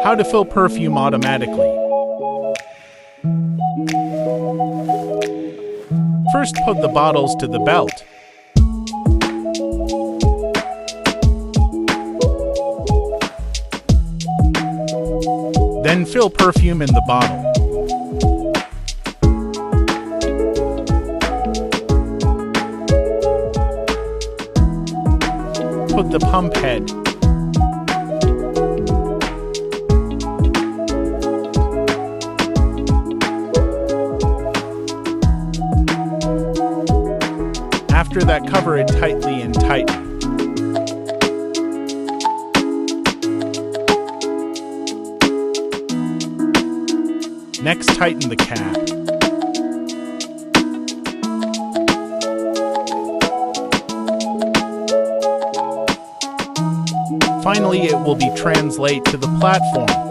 How to fill perfume automatically. First, put the bottles to the belt. Then fill perfume in the bottle. Put the pump head. After that, cover it tightly and tighten. Next, tighten the cap. Finally, it will be translate to the platform.